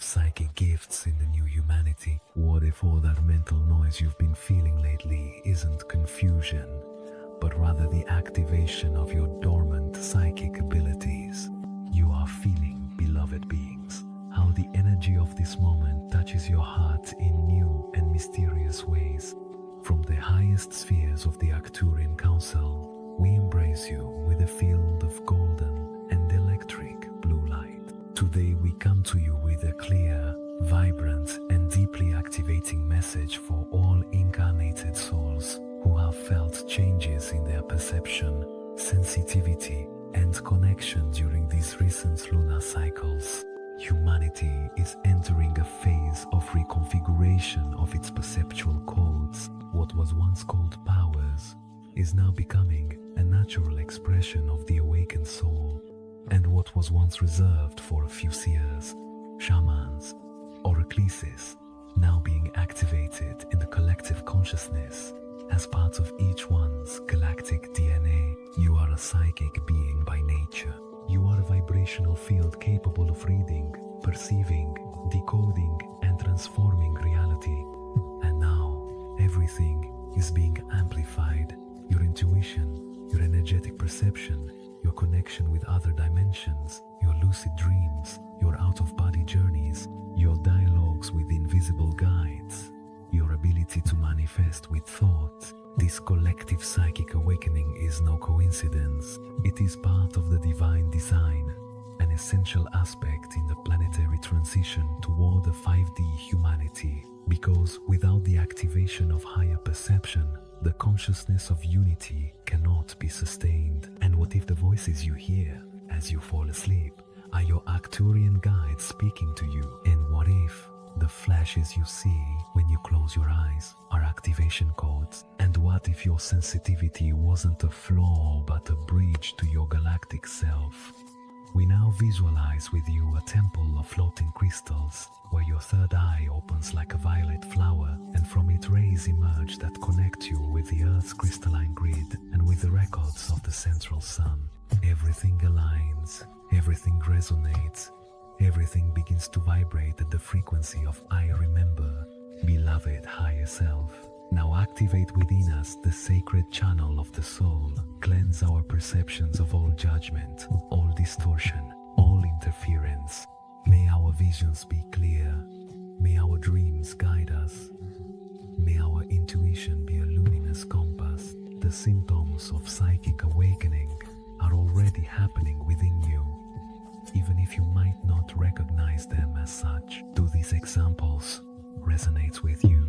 of psychic gifts in the new humanity? What if all that mental noise you've been feeling lately isn't confusion, but rather the activation of your dormant psychic abilities? You are feeling, beloved beings, how the energy of this moment touches your heart in new and mysterious ways. From the highest spheres of the Arcturian Council, we embrace you with a field of golden and electric blue light. Today we come to you with a clear, vibrant, and deeply activating message for all incarnated souls who have felt changes in their perception, sensitivity, and connection during these recent lunar cycles. Humanity is entering a phase of reconfiguration of its perceptual codes. What was once called powers is now becoming a natural expression of the awakened soul, and what was once reserved for a few seers, shamans, or ecclesias, now being activated in the collective consciousness as part of each one's galactic DNA. You are a psychic being by nature. You are a vibrational field capable of reading, perceiving, decoding, and transforming reality. And now, everything is being amplified. Your intuition, your energetic perception, your connection with other dimensions, your lucid dreams, your out-of-body journeys, your dialogues with invisible guides, your ability to manifest with thought. This collective psychic awakening is no coincidence. It is part of the divine design, an essential aspect in the planetary transition toward a 5D humanity. Because without the activation of higher perception, the consciousness of unity cannot be sustained. And what if the voices you hear as you fall asleep are your Arcturian guides speaking to you? And what if the flashes you see when you close your eyes are activation codes? And what if your sensitivity wasn't a flaw but a bridge to your galactic self? We now visualize with you a temple of floating crystals, where your third eye opens like a violet flower, and from it rays emerge that connect you with the Earth's crystalline grid and with the records of the central sun. Everything aligns, everything resonates, everything begins to vibrate at the frequency of I remember, beloved higher self. Now activate within us the sacred channel of the soul. Cleanse our perceptions of all judgment, all distortion, all interference. May our visions be clear. May our dreams guide us. May our intuition be a luminous compass. The symptoms of psychic awakening are already happening within you, even if you might not recognize them as such. Do these examples resonate with you?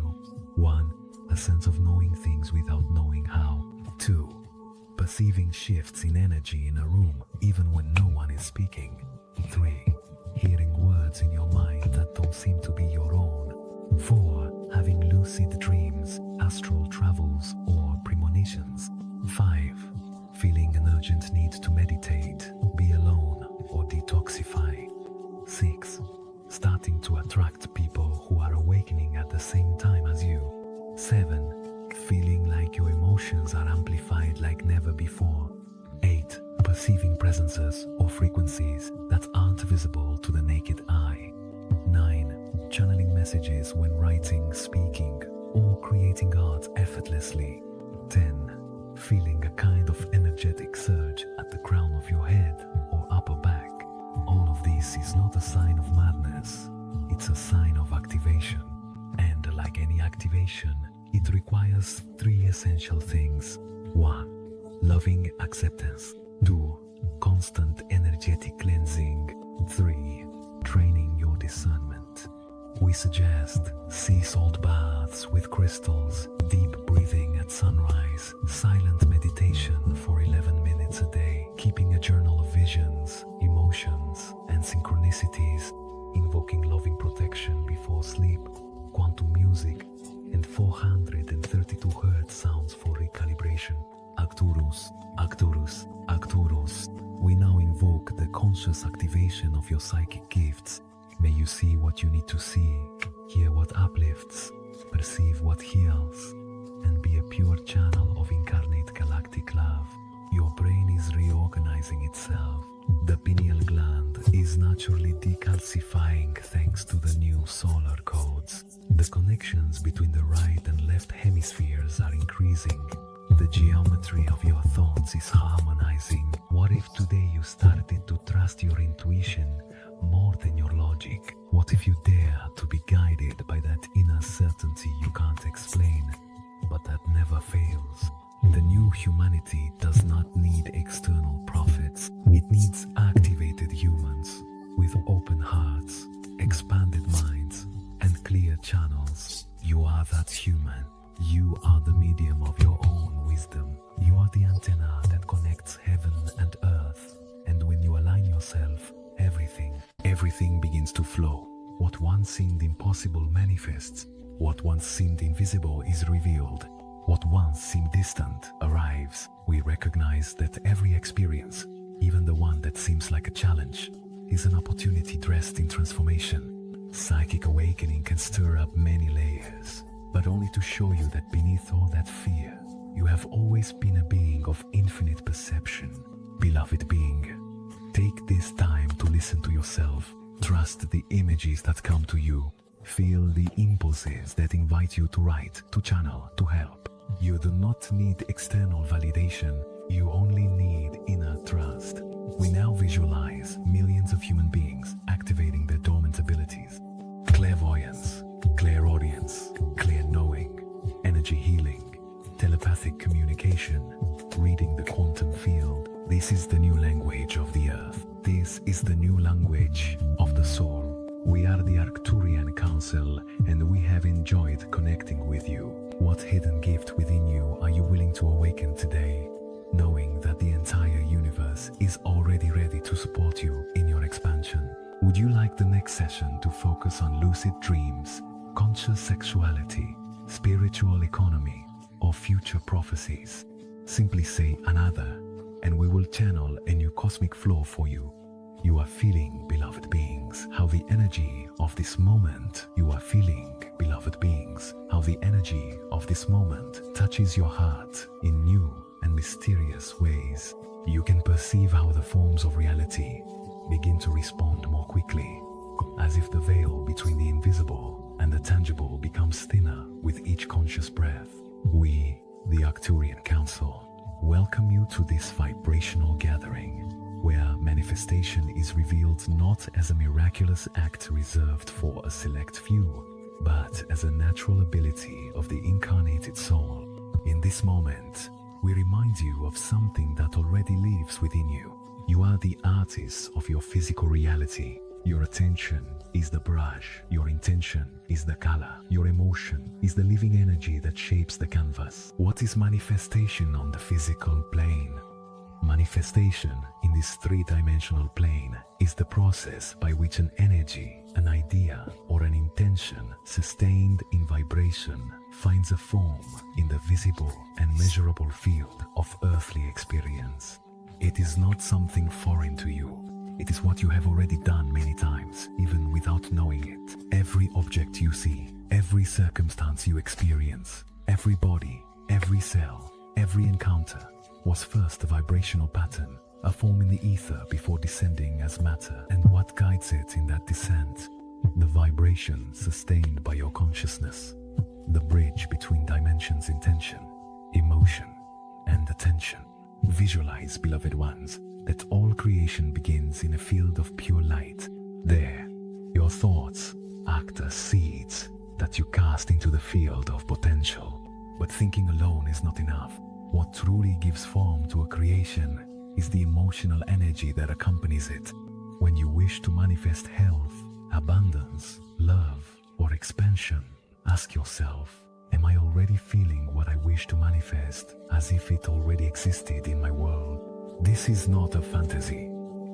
1. A sense of knowing things without knowing how. 2. Perceiving shifts in energy in a room even when no one is speaking. 3. Hearing words in your mind that don't seem to be your own. 4. Having lucid dreams, astral travels, or premonitions. 5. Feeling an urgent need to meditate, be alone, or detoxify. 6. Starting to attract people who are awakening at the same time as you. 7. Feeling like your emotions are amplified like never before. 8. Perceiving presences or frequencies that aren't visible to the naked eye. 9. Channeling messages when writing, speaking, or creating art effortlessly. 10. Feeling a kind of energetic surge at the crown of your head or upper back. All of this is not a sign of madness, it's a sign of activation. And like any activation, it requires 3 essential things. 1. Loving acceptance. 2. Constant energetic cleansing. 3. Training your discernment. We suggest sea salt baths with crystals, deep breathing at sunrise, silent meditation for 11 minutes a day, keeping a journal of visions, emotions, and synchronicities, invoking loving protection before sleep, quantum music, and 432 Hz sounds for recalibration. Arcturus, Arcturus, Arcturus. We now invoke the conscious activation of your psychic gifts. May you see what you need to see, hear what uplifts, perceive what heals, and be a pure channel of incarnate galactic love. Your brain is reorganizing itself. The pineal gland is naturally decalcifying thanks to the The connections between the right and left hemispheres are increasing. The geometry of your thoughts is harmonizing. What if today you started to trust your intuition more than your logic? What if you dare to be guided by that inner certainty you can't explain, but that never fails? The new humanity does not need external prophets. It needs activated humans with open hearts, expanded minds, and clear channels. You are that human. You are the medium of your own wisdom. You are the antenna that connects heaven and earth. And when you align yourself, everything begins to flow. What once seemed impossible manifests. What once seemed invisible is revealed. What once seemed distant arrives. We recognize that every experience, even the one that seems like a challenge, is an opportunity dressed in transformation. Psychic awakening can stir up many layers, but only to show you that beneath all that fear, you have always been a being of infinite perception. Beloved being, take this time to listen to yourself. Trust the images that come to you. Feel the impulses that invite you to write, to channel, to help. You do not need external validation. You only need inner trust. We now visualize millions of human beings activating their dormant abilities. Clairvoyance, clairaudience, clear knowing, energy healing, telepathic communication, reading the quantum field. This is the new language of the earth. This is the new language of the soul. We are the Arcturian Council, and we have enjoyed connecting with you. What hidden gift within you are you willing to awaken today, knowing that the entire universe is already ready to support you in your expansion? Would you like the next session to focus on lucid dreams, conscious sexuality, spiritual economy, or future prophecies? Simply say another, and we will channel a new cosmic flow for you. You are feeling, beloved beings, how the energy of this moment, how the energy of this moment touches your heart in new and mysterious ways. You can perceive how the forms of reality begin to respond more quickly, as if the veil between the invisible and the tangible becomes thinner with each conscious breath. We, the Arcturian Council, welcome you to this vibrational gathering, where manifestation is revealed not as a miraculous act reserved for a select few, but as a natural ability of the incarnated soul. In this moment, we remind you of something that already lives within you. You are the artist of your physical reality. Your attention is the brush, your intention is the color, your emotion is the living energy that shapes the canvas. What is manifestation on the physical plane? Manifestation in this three-dimensional plane is the process by which an energy, an idea, or an intention sustained in vibration finds a form in the visible and measurable field of earthly experience. It is not something foreign to you. It is what you have already done many times, even without knowing it. Every object you see, every circumstance you experience, every body, every cell, every encounter was first a vibrational pattern, a form in the ether before descending as matter. And what guides it in that descent? The vibration sustained by your consciousness, the bridge between dimensions, intention, emotion, and attention. Visualize, beloved ones, that all creation begins in a field of pure light. There, your thoughts act as seeds that you cast into the field of potential. But thinking alone is not enough. What truly gives form to a creation is the emotional energy that accompanies it. When you wish to manifest health, abundance, love, or expansion, ask yourself, am I already feeling what I wish to manifest as if it already existed in my world? This is not a fantasy.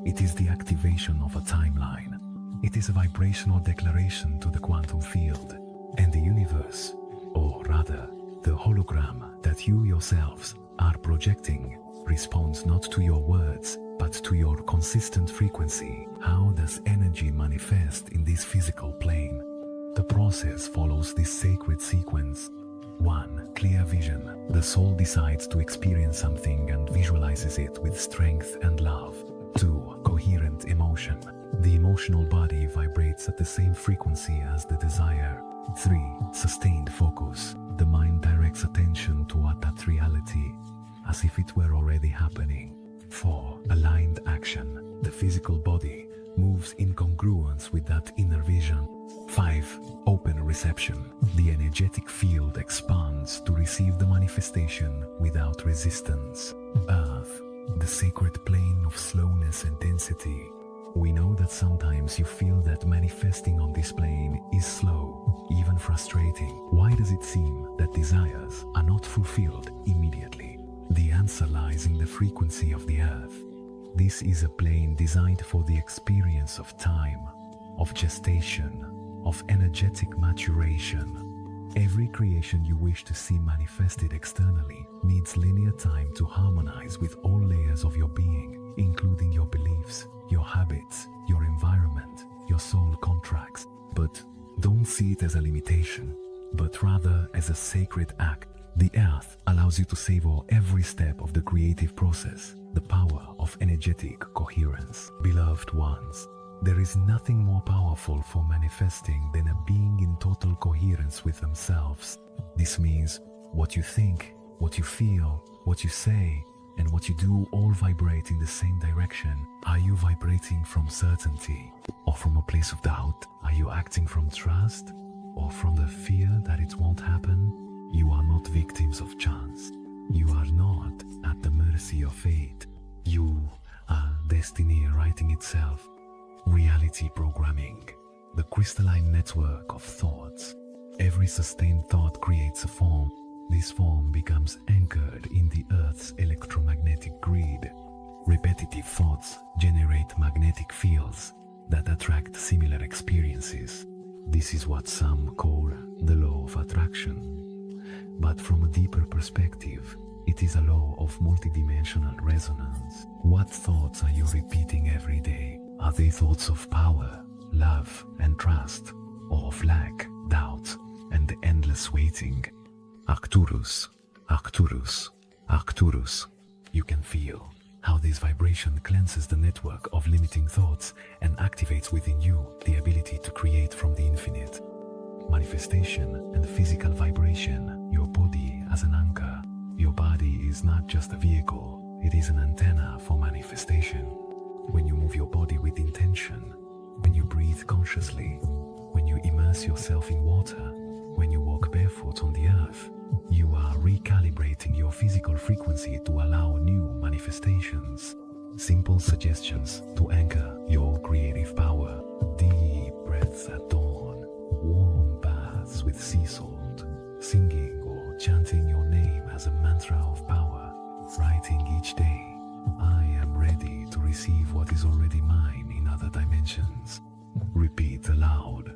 It is the activation of a timeline. It is a vibrational declaration to the quantum field. And the universe, or rather, the hologram that you yourselves are projecting, responds not to your words, but to your consistent frequency. How does energy manifest in this physical plane? The process follows this sacred sequence. 1. Clear vision. The soul decides to experience something and visualizes it with strength and love. 2. Coherent emotion. The emotional body vibrates at the same frequency as the desire. 3. Sustained focus. The mind directs attention toward that reality as if it were already happening. 4. Aligned action. The physical body moves in congruence with that inner vision. 5. Open reception. The energetic field expands to receive the manifestation without resistance. Earth, the sacred plane of slowness and density. We know that sometimes you feel that manifesting on this plane is slow, even frustrating. Why does it seem that desires are not fulfilled immediately? The answer lies in the frequency of the earth. This is a plane designed for the experience of time, of gestation, of energetic maturation. Every creation you wish to see manifested externally needs linear time to harmonize with all layers of your being, including your beliefs, your habits, your environment, your soul contracts. But don't see it as a limitation, but rather as a sacred act. The earth allows you to savor every step of the creative process, the power of energetic coherence. Beloved ones, there is nothing more powerful for manifesting than a being in total coherence with themselves. This means what you think, what you feel, what you say, and what you do all vibrate in the same direction. Are you vibrating from certainty or from a place of doubt? Are you acting from trust or from the fear that it won't happen? You are not victims of chance. You are not at the mercy of fate. You are destiny writing itself. Reality programming, the crystalline network of thoughts. Every sustained thought creates a form. This form becomes anchored in the Earth's electromagnetic grid. Repetitive thoughts generate magnetic fields that attract similar experiences. This is what some call the law of attraction. But from a deeper perspective, it is a law of multidimensional resonance. What thoughts are you repeating every day? Are they thoughts of power, love, and trust, or of lack, doubt, and endless waiting? Arcturus, Arcturus, Arcturus. You can feel how this vibration cleanses the network of limiting thoughts and activates within you the ability to create from the infinite. Manifestation and physical vibration, your body as an anchor. Your body is not just a vehicle, it is an antenna for manifestation. When you move your body with intention, when you breathe consciously, when you immerse yourself in water, when you walk barefoot on the earth, you are recalibrating your physical frequency to allow new manifestations. Simple suggestions to anchor your creative power. Deep breaths at dawn, warm baths with sea salt, singing or chanting your name as a mantra of power, writing each day, I am ready to receive what is already mine in other dimensions. Repeat aloud,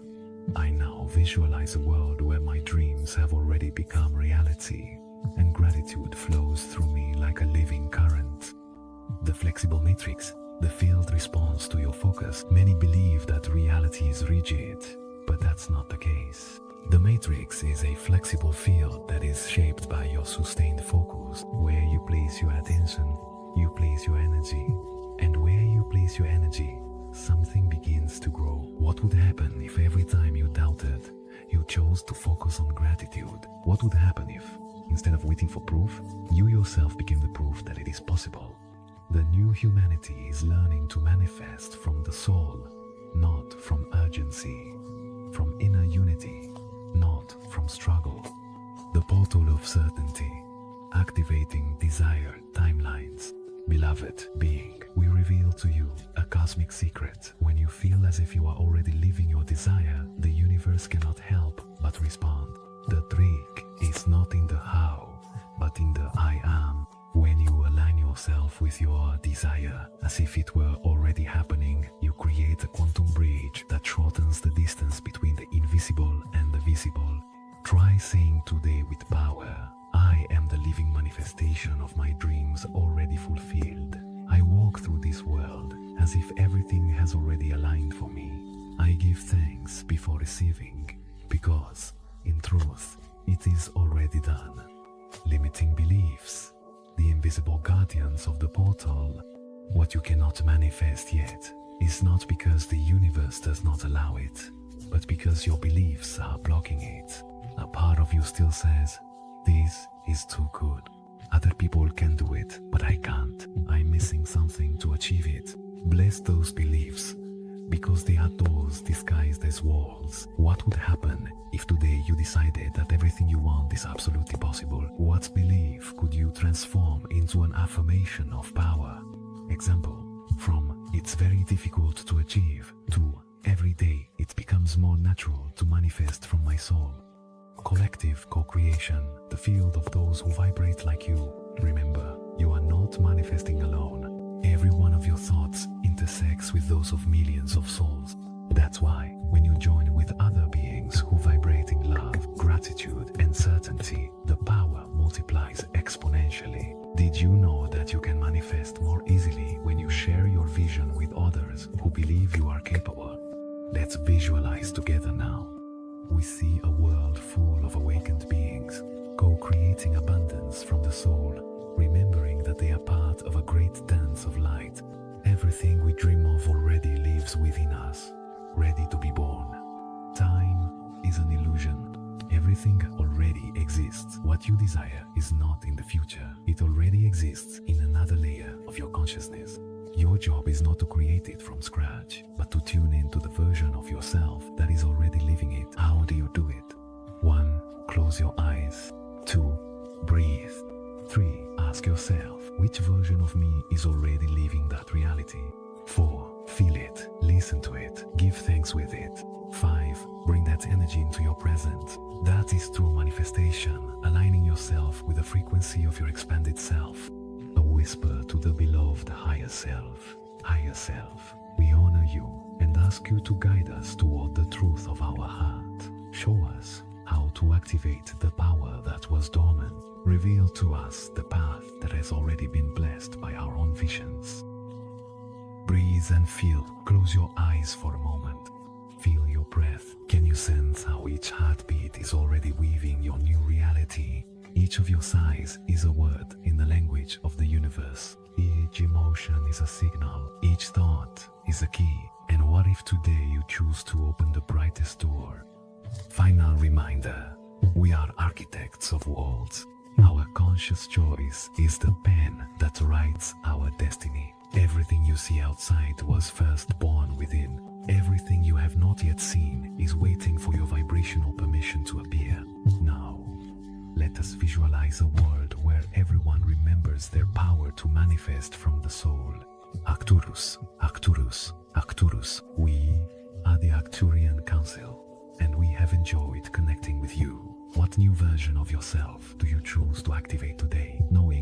I now visualize a world where my dreams have already become reality, and gratitude flows through me like a living current. The flexible matrix, the field responds to your focus. Many believe that reality is rigid, but that's not the case. The matrix is a flexible field that is shaped by your sustained focus. Where you place your attention, you place your energy. And where you place your energy, something begins to grow. What would happen if every time you doubted, you chose to focus on gratitude? What would happen if, instead of waiting for proof, you yourself became the proof that it is possible? The new humanity is learning to manifest from the soul, not from urgency, from inner unity, not from struggle. The portal of certainty, activating desired timelines. Beloved being, we reveal to you a cosmic secret. When you feel as if you are already living your desire, the universe cannot help but respond. The trick is not in the how, but in the I am. When you align yourself with your desire, as if it were already happening, you create a quantum bridge that shortens the distance between the invisible and the visible. Try saying today with power, I am the living manifestation of my dreams already fulfilled. I walk through this world as if everything has already aligned for me. I give thanks before receiving, because, in truth, it is already done. Limiting beliefs, the invisible guardians of the portal. What you cannot manifest yet is not because the universe does not allow it, but but because your beliefs are blocking it. A part of you still says, this is too good. Other people can do it, but I can't. I'm missing something to achieve it. Bless those beliefs, because they are doors disguised as walls. What would happen if today you decided that everything you want is absolutely possible? What belief could you transform into an affirmation of power? Example, from "it's very difficult to achieve" to "every day it becomes more natural to manifest from my soul." Collective co-creation, the field of those who vibrate like you. Remember, you are not manifesting alone. Every one of your thoughts intersects with those of millions of souls. That's why, when you join with other beings who vibrate in love, gratitude, and certainty, the power multiplies exponentially. Did you know that you can manifest more easily when you share your vision with others who believe you are capable? Let's visualize together now. We see a world full of awakened beings, co-creating abundance from the soul, remembering that they are part of a great dance of light. Everything we dream of already lives within us, ready to be born. Time is an illusion. Everything already exists. What you desire is not in the future. It already exists in another layer of your consciousness. Your job is not to create it from scratch, but to tune into the version of yourself that is already living it. How do you do it? 1. Close your eyes. 2. Breathe. 3. Ask yourself, which version of me is already living that reality? 4. Feel it. Listen to it. Give thanks with it. 5. Bring that energy into your present. That is true manifestation, aligning yourself with the frequency of your expanded self. A whisper to the beloved higher self. Higher self, we honor you and ask you to guide us toward the truth of our heart. Show us how to activate the power that was dormant. Reveal to us the path that has already been blessed by our own visions. Breathe and feel. Close your eyes for a moment. Feel your breath. Can you sense how each heartbeat is already weaving your new reality? Each of your sighs is a word in the language of the universe. Each emotion is a signal. Each thought is a key. And what if today you choose to open the brightest door? Final reminder, we are architects of worlds. Our conscious choice is the pen that writes our destiny. Everything you see outside was first born within. Everything you have not yet seen is waiting for your vibrational permission to appear. Now, let us visualize a world where everyone remembers their power to manifest from the soul. Arcturus, Arcturus, Arcturus. We are the Arcturian Council, and we have enjoyed connecting with you. What new version of yourself do you choose to activate today, knowing